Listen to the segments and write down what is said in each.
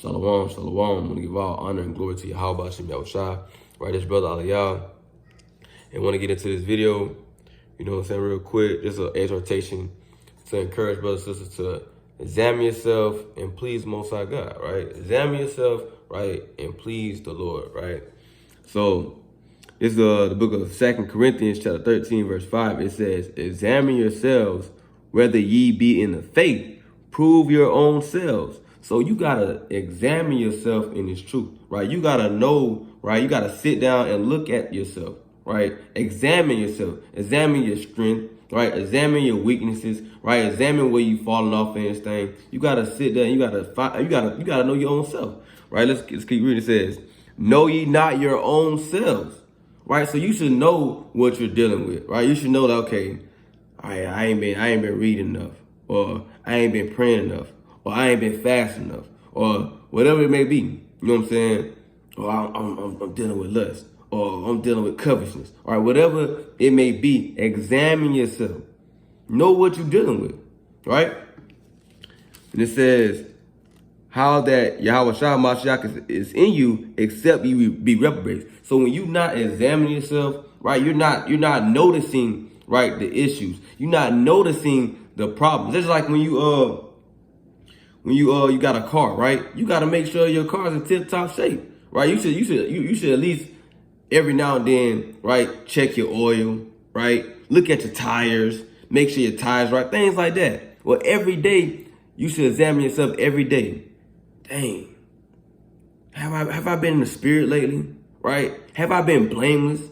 Shalom, shalom. I want to give all honor and glory to Yahweh Hashem Yahushua. Right, this brother Aliyah. And want to get into this video, you know what I'm saying, real quick. Just an exhortation to encourage brothers and sisters to examine yourself and please Most High God, right? Examine yourself, right, and please the Lord, right? So, this is the book of 2 Corinthians chapter 13, verse 5. It says, examine yourselves whether ye be in the faith. Prove your own selves. So you got to examine yourself in this truth, right? You got to know, right? You got to sit down and look at yourself, right? Examine yourself. Examine your strength, right? Examine your weaknesses, right? Examine where you falling off in this thing. You got to sit there and you got to know your own self, right? Let's keep reading. It says, know ye not your own selves, right? So you should know what you're dealing with, right? You should know that, okay, I ain't been reading enough, or I ain't been praying enough, or I ain't been fasting enough, or whatever it may be. You know what I'm saying? Or I'm dealing with lust, or I'm dealing with covetousness. All right, whatever it may be, examine yourself. Know what you're dealing with, right? And it says, how that Yahweh Shah Mashiach is in you, except you be reprobates. So when you not examining yourself, right, you're not noticing, right, the issues. You're not noticing the problems. It's like when you got a car, right? You got to make sure your car is in tip-top shape, right? You should at least every now and then, right, check your oil, right? Look at your tires, make sure your tires right, things like that. Well, every day you should examine yourself every day. Dang, have I been in the spirit lately, right? Have I been blameless?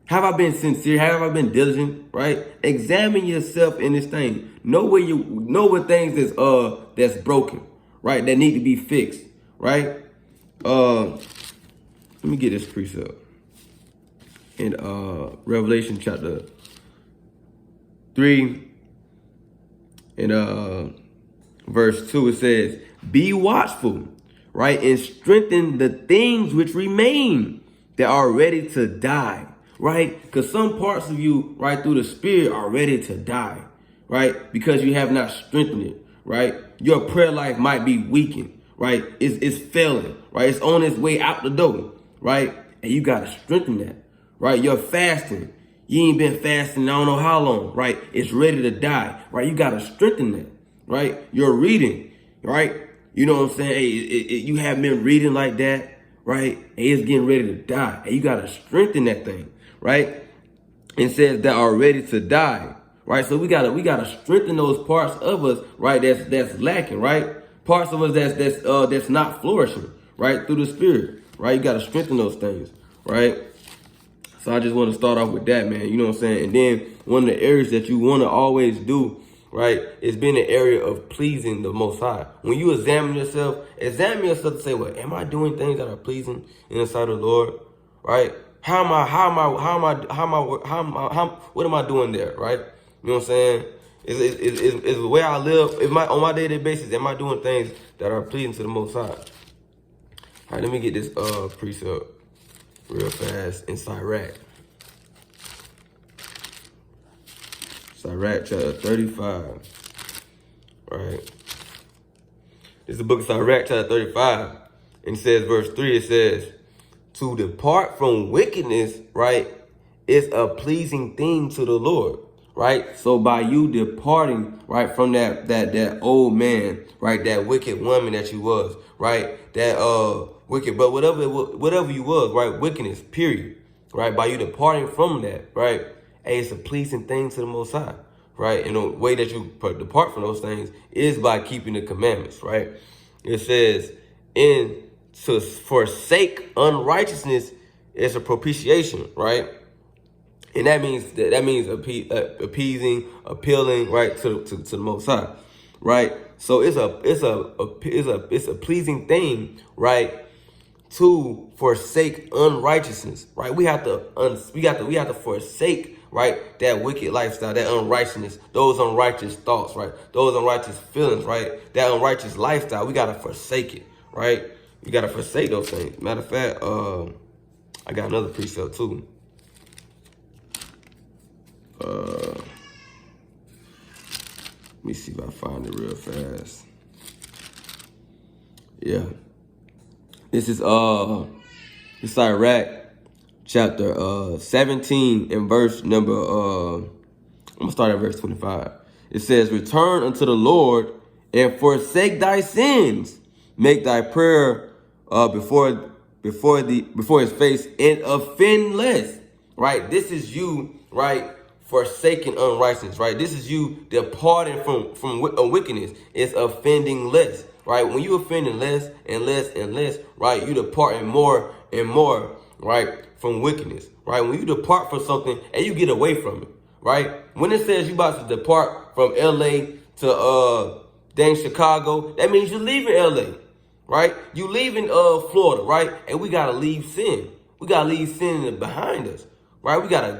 Have I been sincere? Have I been diligent, right? Examine yourself in this thing. Know what things that's broken, right? That need to be fixed, right? Let me get this precept. In Revelation chapter 3 and verse 2, it says, be watchful, right? And strengthen the things which remain that are ready to die, right? Because some parts of you, right, through the spirit are ready to die, right? Because you have not strengthened it, right? Your prayer life might be weakened, right? It's failing, right? It's on its way out the door, right? And you got to strengthen that, right? You're fasting. You ain't been fasting I don't know how long, right? It's ready to die, right? You got to strengthen that, right? You're reading, right? You know what I'm saying? Hey, you haven't been reading like that, right? And it's getting ready to die. And you got to strengthen that thing, right? It says that are ready to die, right? So we gotta strengthen those parts of us, right? That's lacking, right? Parts of us that's not flourishing, right? Through the spirit, right? You gotta strengthen those things, right? So I just want to start off with that, man. You know what I'm saying? And then one of the areas that you want to always do, right, is being an area of pleasing the Most High. When you examine yourself to say, well, am I doing things that are pleasing in the sight of the Lord, right? What am I doing there, right? You know what I'm saying? Is the way I live, on my day-to-day basis, am I doing things that are pleasing to the Most High? All right, let me get this precept real fast in Sirach. Sirach chapter 35, right? This is the book of Sirach chapter 35, and it says, verse 3, it says, to depart from wickedness, right, is a pleasing thing to the Lord, right? So by you departing, right, from that old man, right, that wicked woman that you was, right, that wicked, but whatever you was, right, wickedness, period, right? By you departing from that, right, hey, it's a pleasing thing to the Most High, right? And the way that you depart from those things is by keeping the commandments, right? It says, to forsake unrighteousness is a propitiation, right? And that means appeasing, appealing, right, to the Most High, right? So it's a pleasing thing, right, to forsake unrighteousness, right? We have to forsake, right, that wicked lifestyle, that unrighteousness, those unrighteous thoughts, right, those unrighteous feelings, right, that unrighteous lifestyle. We gotta forsake it, right? We gotta forsake those things. Matter of fact, I got another precept too. Let me see if I find it real fast. Yeah. This is it's Iraq chapter 17 and verse number I'm gonna start at verse 25. It says, "Return unto the Lord and forsake thy sins. Make thy prayer before his face and offend less." Right? This is you, right, forsaking unrighteousness, right? This is you departing from wickedness. It's offending less, right? When you offending less and less and less, right, you departing more and more, right, from wickedness, right? When you depart from something and you get away from it, right? When it says you about to depart from LA to dang Chicago, that means you're leaving LA, right? You leaving Florida, right? And we gotta leave sin. We gotta leave sin behind us, right? We gotta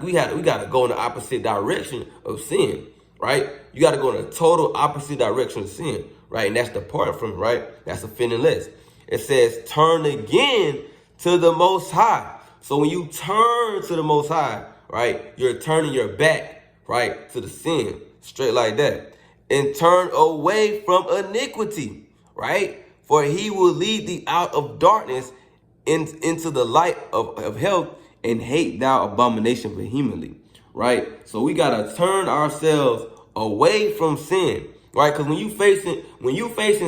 go in the opposite direction of sin, right? You gotta go in the total opposite direction of sin, right? And that's departing from it, right? That's offending less. It says turn again to the Most High. So when you turn to the Most High, right, you're turning your back, right, to the sin, straight like that. And turn away from iniquity, right? For he will lead thee out of darkness into the light of health, and hate thou abomination vehemently, right? So we gotta turn ourselves away from sin, right? Because when you facing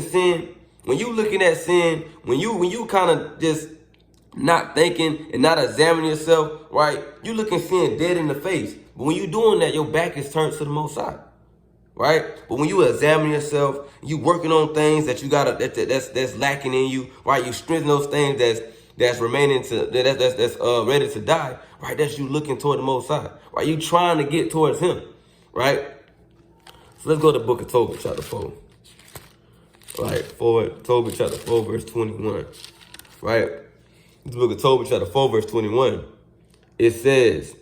sin, when you looking at sin, when you kind of just not thinking and not examining yourself, right? You looking sin dead in the face. But when you doing that, your back is turned to the Most High, right? But when you examine yourself, you working on things that you gotta that's lacking in you, right? You strengthen those things that's remaining that's ready to die, right? That's you looking toward the Most High, right? You trying to get towards Him, right? So let's go to the book of Tobit, chapter 4, right? Tobit, chapter 4, verse 21, right? This book of Tobit, chapter 4, verse 21. It says,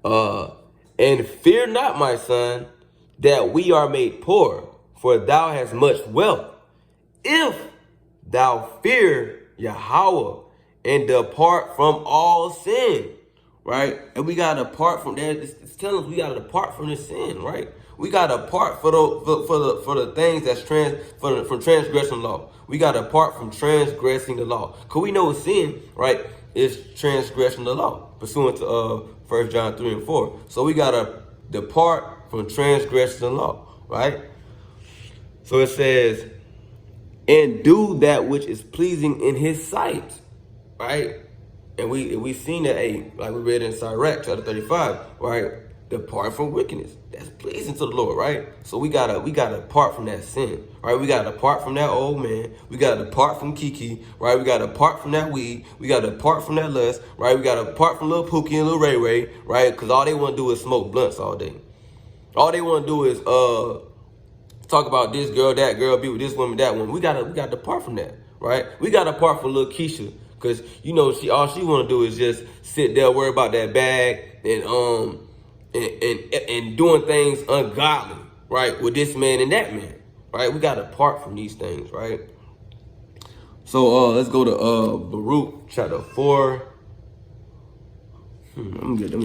"And fear not, my son, that we are made poor, for thou hast much wealth. If thou fear Yahweh and depart from all sin," right? And we gotta depart from that. It's telling us we gotta depart from this sin, right? We gotta depart for the things that's from transgression law. We gotta depart from transgressing the law, cause we know sin, right, is transgressing the law, pursuant to 1 John 3 and 4. So we gotta depart from transgressing the law, right? So it says, "And do that which is pleasing in His sight," right? And we seen that, like we read in Sirach chapter 35, right? Depart from wickedness. That's pleasing to the Lord, right? So we gotta depart from that sin, right? We gotta depart from that old man. We gotta depart from Kiki, right? We gotta depart from that weed. We gotta depart from that lust, right? We gotta depart from little Pookie and little Ray Ray, right? Because all they want to do is smoke blunts all day. All they want to do is talk about this girl, that girl, be with this woman, that woman. We gotta depart from that, right? We gotta depart from little Keisha, cause you know all she want to do is just sit there, worry about that bag, and doing things ungodly, right, with this man and that man, right? We gotta depart from these things, right? So let's go to Baruch chapter 4. I'm gonna get 4.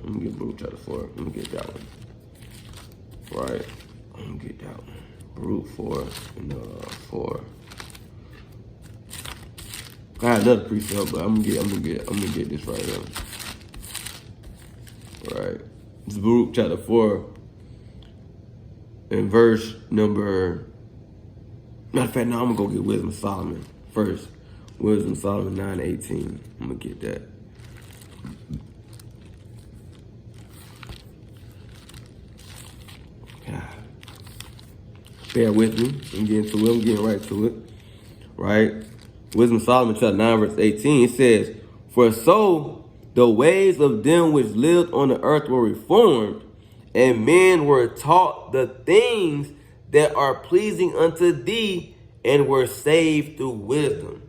I'm gonna get Baruch chapter 4. I'm gonna get that one. Right. I'm gonna get that one. Baruch 4 and 4. I had another precept, but I'm gonna get this right here. Right. It's Baruch chapter 4 and verse number. Matter of fact, no, I'm gonna go get Wisdom of Solomon first. Wisdom of Solomon 9:18. I'm gonna get that. Bear with me. I'm getting right to it. Right? Wisdom of Solomon chapter 9 verse 18. It says, "For so the ways of them which lived on the earth were reformed, and men were taught the things that are pleasing unto thee, and were saved through wisdom."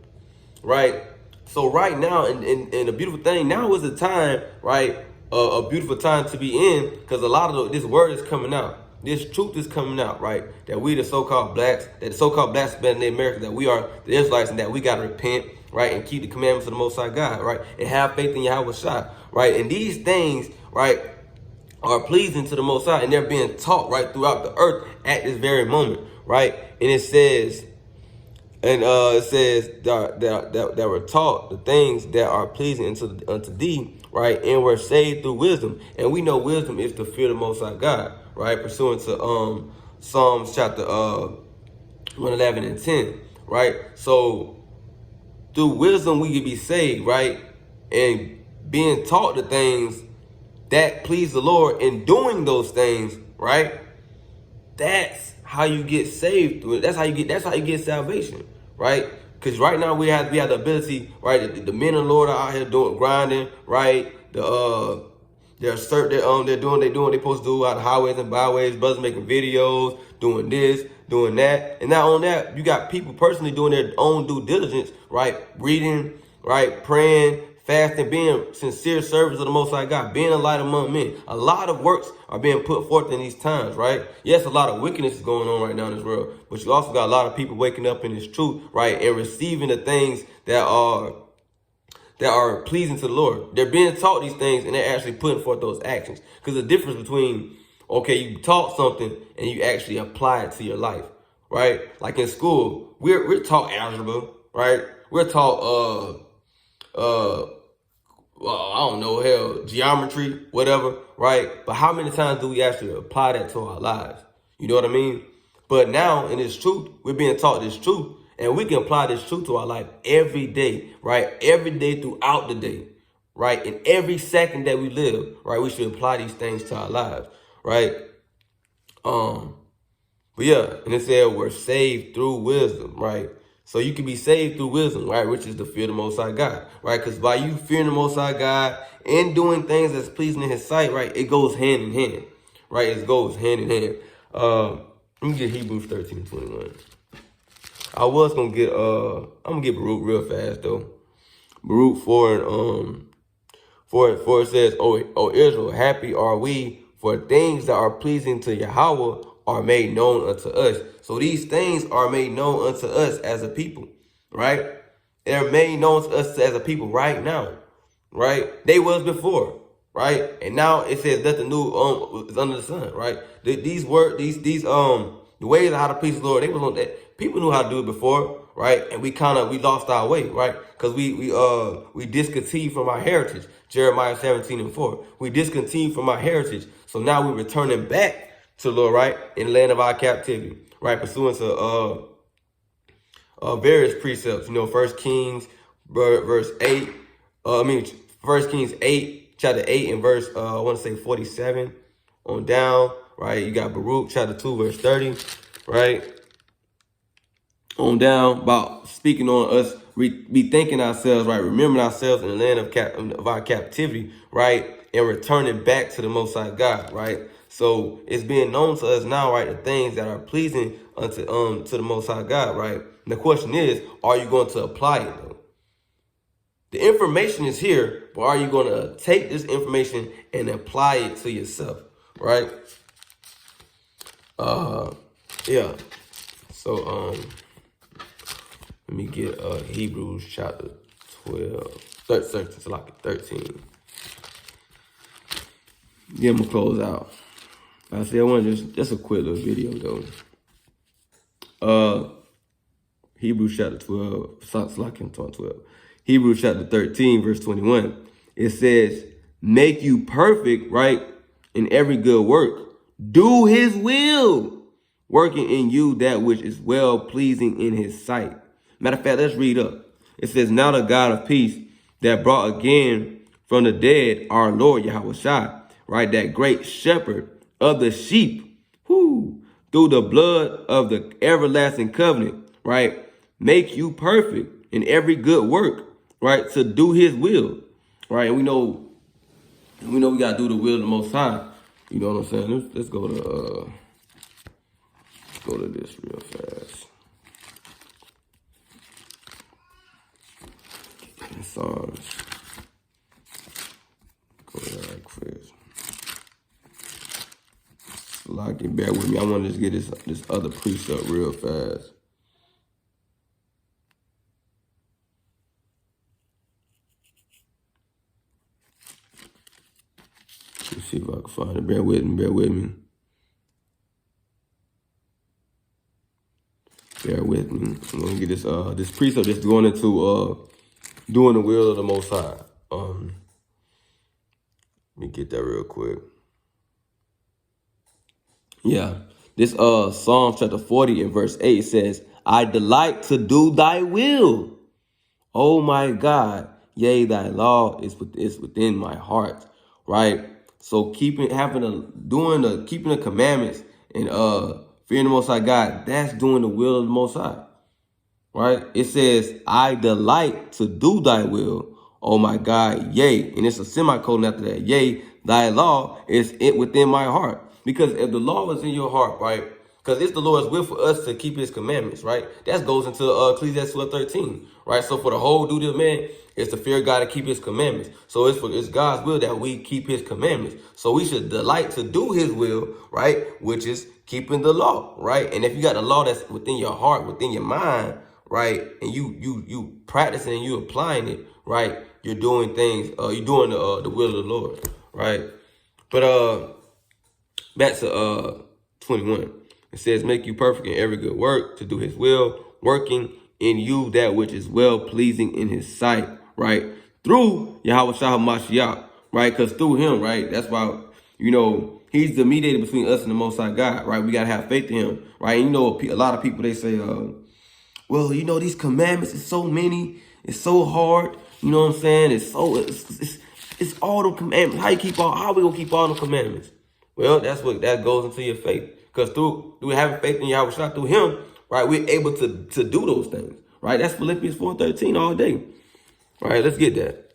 Right? So right now, and a beautiful thing, now is the time, right? A beautiful time to be in, because a lot of this word is coming out. This truth is coming out, right? That we the so-called blacks, that the so-called blacks better than Americans, that we are the Israelites, and that we got to repent, right? And keep the commandments of the Most High God, right? And have faith in Yahweh Shai, right? And these things, right, are pleasing to the Most High, and they're being taught right throughout the earth at this very moment, right? And it says, And it says that were taught the things that are pleasing unto thee, right? And were saved through wisdom. And we know wisdom is to fear the Most High God, right? Pursuant to Psalms chapter 111 and 10, right? So through wisdom we can be saved, right? And being taught the things that please the Lord and doing those things, right? That's how you get saved through it. That's how you get salvation, right? Because right now we have the ability, right? The men of the Lord are out here doing grinding, right? They're doing what they supposed to do out the highways and byways. Brothers making videos, doing this, doing that, and not only that, you got people personally doing their own due diligence, right? Reading, right? Praying, fasting, being sincere servants of the Most High God, being a light among men. A lot of works are being put forth in these times, right? Yes, a lot of wickedness is going on right now in this world, but you also got a lot of people waking up in this truth, right? And receiving the things that are pleasing to the Lord. They're being taught these things and they're actually putting forth those actions. Because the difference between, okay, you taught something and you actually apply it to your life, right? Like in school, we're taught algebra, right? We're taught I don't know, hell, geometry, whatever, right? But how many times do we actually apply that to our lives? You know what I mean? But now in this truth, we're being taught this truth, and we can apply this truth to our life every day, right? Every day throughout the day, right? In every second that we live, right? We should apply these things to our lives, right? But yeah, and it said we're saved through wisdom, right? So you can be saved through wisdom, right? Which is to fear the Most High God, right? Because by you fearing the Most High God and doing things that's pleasing in His sight, right? It goes hand in hand, right? It goes hand in hand. Let me get Hebrews 13:21. I was gonna get I'm gonna get Baruch real fast though. Baruch 4 and For it says, O Israel, happy are we, for things that are pleasing to Yahweh are made known unto us. So these things are made known unto us as a people, right? They're made known to us as a people right now, right? They was before, right? And now it says that the new is under the sun, right? These the ways of how to please the Lord, they was on that. People knew how to do it before, right? And we lost our way, right? Because we discontinued from our heritage. Jeremiah 17:4. We discontinued from our heritage. So now we're returning back to the Lord, right? In the land of our captivity, right? Pursuant to various precepts, you know, First Kings verse 8. First Kings 8, chapter 8 and verse I want to say 47 on down, right? You got Baruch chapter 2 verse 30, right? On down about speaking on us bethinking ourselves, right? Remembering ourselves in the land of our captivity, right? And returning back to the Most High God, right? So it's being known to us now, right? The things that are pleasing unto to the Most High God, right? And the question is, are you going to apply it though? The information is here, but are you going to take this information and apply it to yourself, right? Yeah. So let me get Hebrews chapter 12, 13. Yeah, I'm gonna close out. I said I want just a quick little video though. Hebrews chapter 12. Hebrews chapter 13, verse 21. It says, make you perfect, right? In every good work. Do His will, working in you that which is well pleasing in His sight. Matter of fact, let's read up. It says, now the God of peace that brought again from the dead our Lord Yahweh Shai, right? That great shepherd of the sheep, through the blood of the everlasting covenant, right? Make you perfect in every good work, right? To do His will, right? And we know we gotta do the will of the Most High. You know what I'm saying? Let's go to this real fast. Psalms. Go to that right quick. Like it, bear with me. I want to just get this other precept real fast. Let's see if I can find it. Bear with me. Bear with me. I'm gonna get this precept just going into doing the will of the Most High. Let me get that real quick. Yeah. This Psalm chapter 40 and verse 8 says, I delight to do thy will, oh my God. Yea, thy law is within my heart. Right? So keeping the commandments and fearing the Most High God, that's doing the will of the Most High. Right? It says, I delight to do thy will, oh my God, yea. And it's a semicolon after that. Yea, thy law is within my heart. Because if the law is in your heart, right? Because it's the Lord's will for us to keep his commandments, right? That goes into Ecclesiastes 12:13, right? So for the whole duty of man is to fear God and keep his commandments. So it's God's will that we keep his commandments. So we should delight to do his will, right? Which is keeping the law, right? And if you got the law that's within your heart, within your mind, right, and you practicing and you applying it, right, you're doing things, you're doing the will of the Lord, right? But back to 21. It says, make you perfect in every good work to do his will, working in you that which is well pleasing in his sight, right? Through Yahweh Shah Mashiach, right? Because through him, right, that's why, he's the mediator between us and the Most High God, right? We got to have faith in him, right? And a lot of people, they say, well, these commandments is so many, it's so hard, you know what I'm saying? It's all the commandments. How we gonna keep all the commandments? Well, that goes into your faith. Because through having faith in Yahweh Shah, through him, right, we're able to do those things. Right? That's Philippians 4:13 all day. All right, let's get that.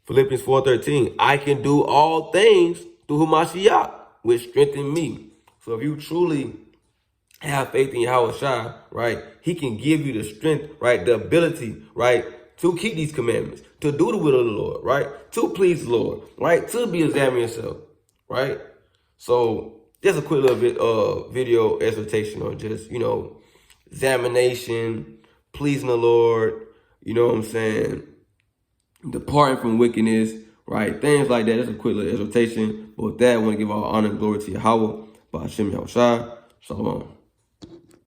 Philippians 4:13. I can do all things through Mashiach, which strengthen me. So if you truly have faith in Yahweh Shah, right, he can give you the strength, right, the ability, right, to keep these commandments, to do the will of the Lord, right, to please the Lord, right, to be examining yourself, right? So just a quick little bit video exhortation on just, examination, pleasing the Lord, you know what I'm saying, departing from wickedness, right, things like that. That's a quick little exhortation. But with that, I want to give all honor and glory to Yahweh, by Hashem Yahweh Shah. Shalom.